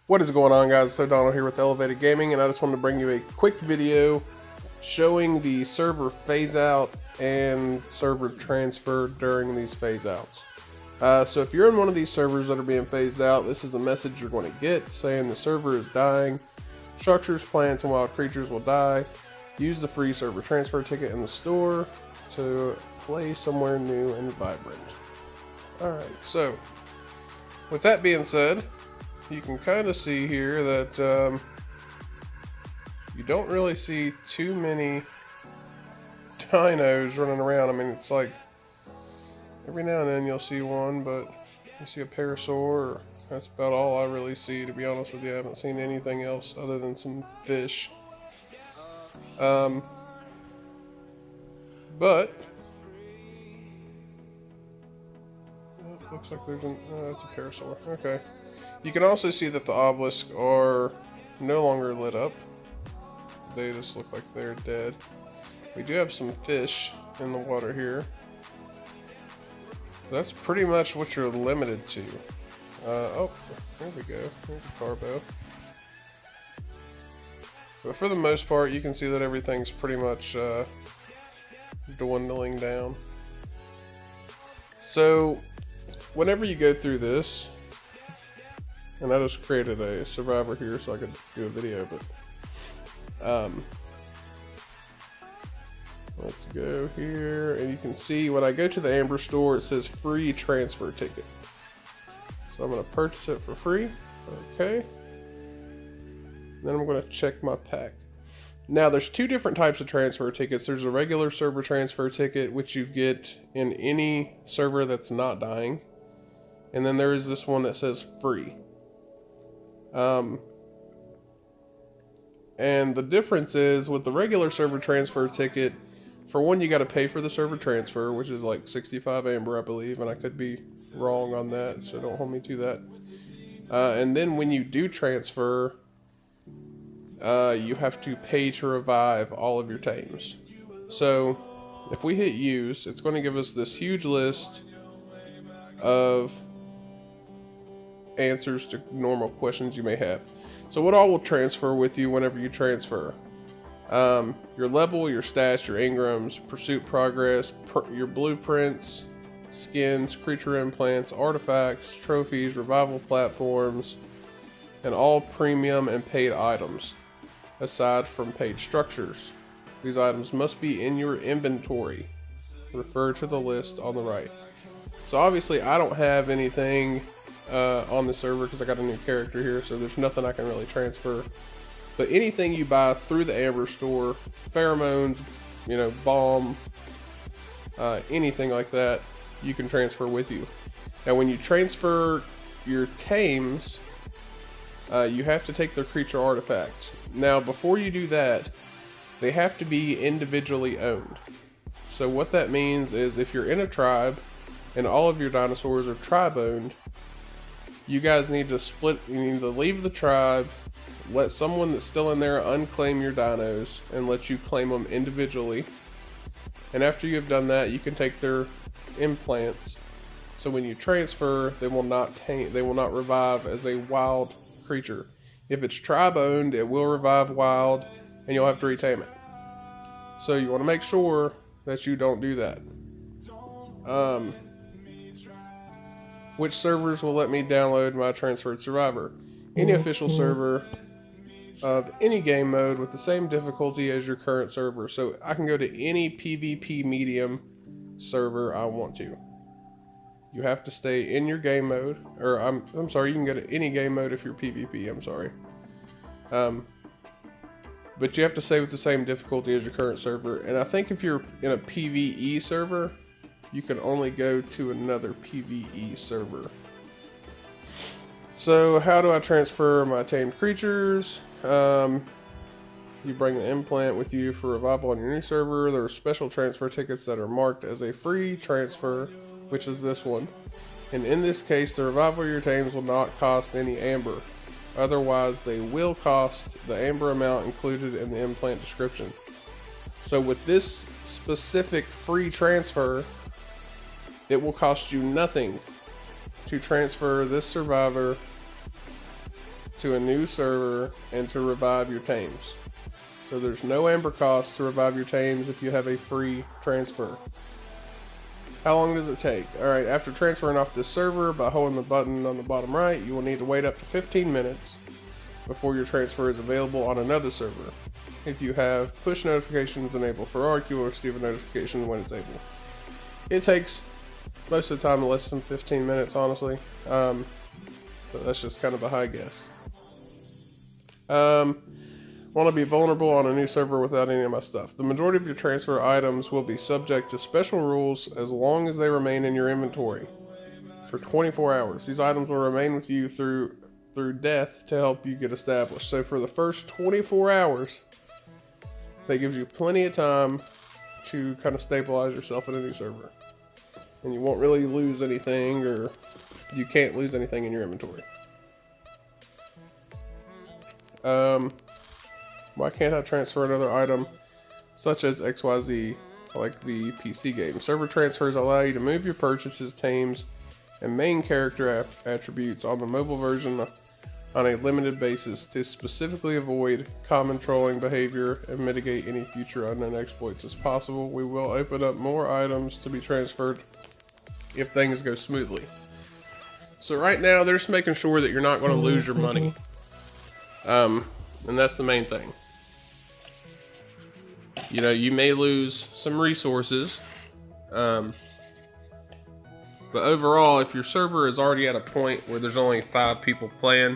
What is going on, guys? So Donald here with Elev8ted Gaming, and I just wanted to bring you a quick video showing the server phase out and server transfer during these phase outs. So if you're in one of these servers that are being phased out, this is the message you're going to get saying the server is dying. Structures, plants, and wild creatures will die. Use the free server transfer ticket in the store to play somewhere new and vibrant. Alright, so with that being said, you can kind of see here that you don't really see too many dinos running around. I mean, it's like every now and then you'll see one, but you see a parasaur. That's about all I really see, to be honest with you. I haven't seen anything else other than some fish. But looks like there's an that's a parasaur. Okay. You can also see that the obelisks are no longer lit up. They just look like they're dead. We do have some fish in the water here. That's pretty much what you're limited to. Oh, there we go. There's a carbo. But for the most part, you can see that everything's pretty much dwindling down. So, whenever you go through this, and I just created a survivor here so I could do a video, but let's go here, and you can see when I go to the Amber store, it says free transfer ticket. So I'm going to purchase it for free. Okay. Then I'm going to check my pack. Now there's two different types of transfer tickets. There's a regular server transfer ticket, which you get in any server that's not dying. And then there is this one that says free. And the difference is with the regular server transfer ticket, for one, you got to pay for the server transfer, which is like 65 Amber, I believe, and I could be wrong on that, so don't hold me to that. And then when you do transfer, you have to pay to revive all of your tames. So if we hit use, it's going to give us this huge list of answers to normal questions you may have. So what all will transfer with you whenever you transfer? Your level, your stats, your engrams, pursuit progress, your blueprints, skins, creature implants, artifacts, trophies, revival platforms, and all premium and paid items, aside from paid structures. These items must be in your inventory. Refer to the list on the right. So obviously I don't have anything on the server because I got a new character here, so there's nothing I can really transfer. But anything you buy through the Amber store, pheromones, you know, balm, anything like that, you can transfer with you. Now when you transfer your tames, you have to take their creature artifacts. Now before you do that, they have to be individually owned. So what that means is if you're in a tribe and all of your dinosaurs are tribe owned, you guys need to split. You need to leave the tribe, let someone that's still in there unclaim your dinos, and let you claim them individually. And after you have done that, you can take their implants. So when you transfer, they will not revive as a wild creature. If it's tribe owned, it will revive wild, and you'll have to retame it. So you want to make sure that you don't do that. Which servers will let me download my transferred survivor? Any official server of any game mode with the same difficulty as your current server. So I can go to any PvP medium server I want to. You have to stay in your game mode, or I'm sorry, you can go to any game mode if you're PvP, I'm sorry. But you have to stay with the same difficulty as your current server. And I think if you're in a PvE server, you can only go to another PvE server. So how do I transfer my tamed creatures? You bring the implant with you for revival on your new server. There are special transfer tickets that are marked as a free transfer, which is this one. And in this case, the revival of your tames will not cost any amber. Otherwise, they will cost the amber amount included in the implant description. So with this specific free transfer, it will cost you nothing to transfer this survivor to a new server and to revive your Tames. So there's no Amber cost to revive your Tames if you have a free transfer. How long does it take? Alright, after transferring off this server by holding the button on the bottom right, you will need to wait up to 15 minutes before your transfer is available on another server. If you have push notifications enabled for ARK, you will receive a notification when it's able. It takes most of the time less than 15 minutes, honestly. But that's just kind of a high guess. Want to be vulnerable on a new server without any of my stuff. The majority of your transfer items will be subject to special rules as long as they remain in your inventory for 24 hours. These items will remain with you through death to help you get established. So for the first 24 hours, that gives you plenty of time to kind of stabilize yourself in a new server. And you won't really lose anything, or you can't lose anything in your inventory. Why can't I transfer another item such as XYZ like the PC game? Server transfers allow you to move your purchases, Tames, and main character attributes on the mobile version on a limited basis to specifically avoid common trolling behavior and mitigate any future unknown exploits as possible. We will open up more items to be transferred if things go smoothly. So right now they're just making sure that you're not going to lose your money. And that's the main thing. You know, you may lose some resources, but overall, if your server is already at a point where there's only 5 people playing,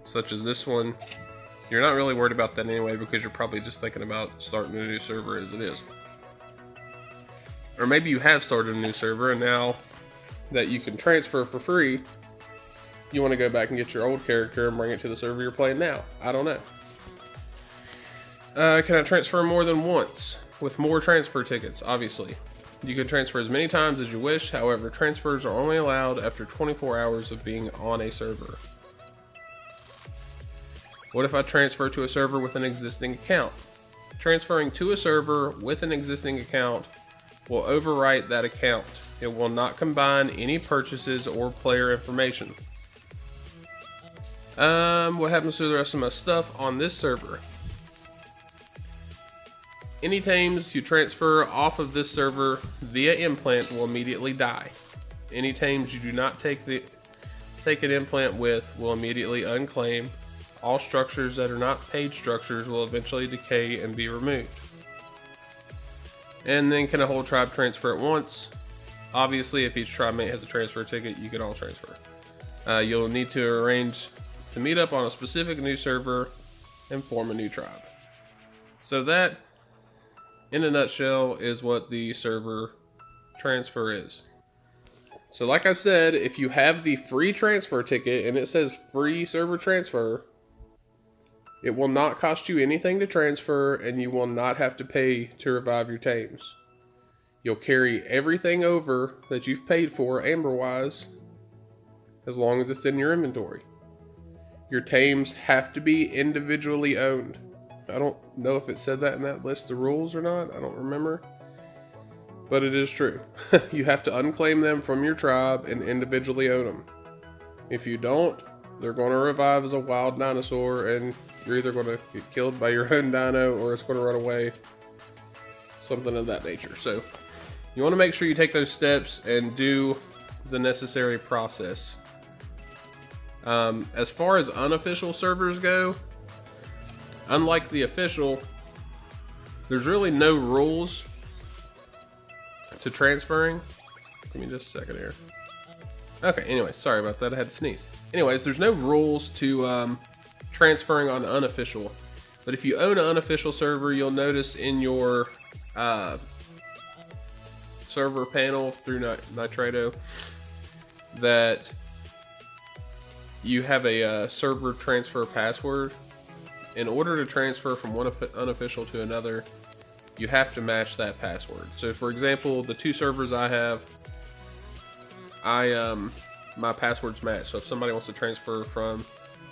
such as this one, you're not really worried about that anyway, because you're probably just thinking about starting a new server as it is. Or maybe you have started a new server, and now that you can transfer for free, you want to go back and get your old character and bring it to the server you're playing now. I don't know. Can I transfer more than once? With more transfer tickets, obviously. You can transfer as many times as you wish, however, transfers are only allowed after 24 hours of being on a server. What if I transfer to a server with an existing account? Transferring to a server with an existing account will overwrite that account. It will not combine any purchases or player information. What happens to the rest of my stuff on this server? Any Tames you transfer off of this server via implant will immediately die. Any Tames you do not take an implant with will immediately unclaim. All structures that are not paid structures will eventually decay and be removed. And then can a whole tribe transfer at once? Obviously, if each tribe mate has a transfer ticket, you can all transfer. You'll need to arrange to meet up on a specific new server and form a new tribe. So that, in a nutshell, is what the server transfer is. So like I said, if you have the free transfer ticket and it says free server transfer, it will not cost you anything to transfer, and you will not have to pay to revive your Tames. You'll carry everything over that you've paid for Amber-wise, as long as it's in your inventory. Your Tames have to be individually owned. I don't know if it said that in that list of rules or not. I don't remember. But it is true. You have to unclaim them from your tribe and individually own them. If you don't, they're going to revive as a wild dinosaur, and you're either going to get killed by your own dino or it's going to run away. Something of that nature. So you want to make sure you take those steps and do the necessary process. As far as unofficial servers go, unlike the official, there's really no rules to transferring. Give me just a second here. Okay, anyway, sorry about that. I had to sneeze. Anyways, there's no rules to transferring on unofficial. But if you own an unofficial server, you'll notice in your server panel through Nitrado that you have a server transfer password. In order to transfer from one unofficial to another, you have to match that password. So for example, the 2 servers I have, my passwords match. So if somebody wants to transfer from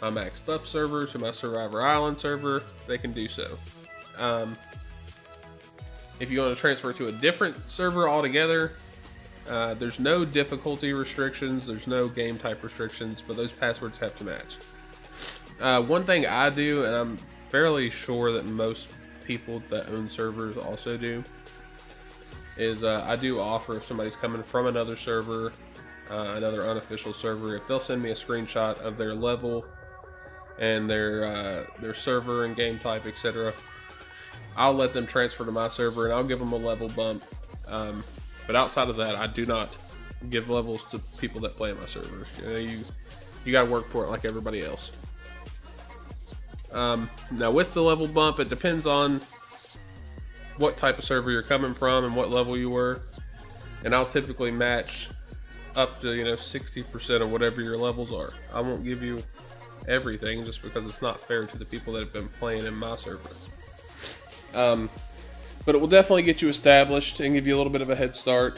my Max Buff server to my Survivor Island server, they can do so. If you want to transfer to a different server altogether, There's no difficulty restrictions, there's no game type restrictions, but those passwords have to match. One thing I do, and I'm fairly sure that most people that own servers also do, is I do offer, if somebody's coming from another server, another unofficial server, if they'll send me a screenshot of their level and their server and game type, etc., I'll let them transfer to my server and I'll give them a level bump. But outside of that, I do not give levels to people that play in my servers. You know, you gotta work for it like everybody else. Now with the level bump, it depends on what type of server you're coming from and what level you were, and I'll typically match up to 60% of whatever your levels are. I won't give you everything just because it's not fair to the people that have been playing in my server. But it will definitely get you established and give you a little bit of a head start.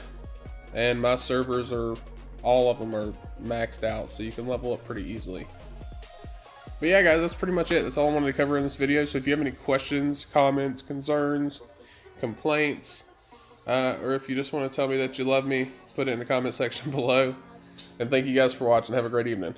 And my servers all of them are maxed out, so you can level up pretty easily. But yeah, guys, that's pretty much it. That's all I wanted to cover in this video. So if you have any questions, comments, concerns, complaints, or if you just want to tell me that you love me, put it in the comment section below. And thank you guys for watching. Have a great evening.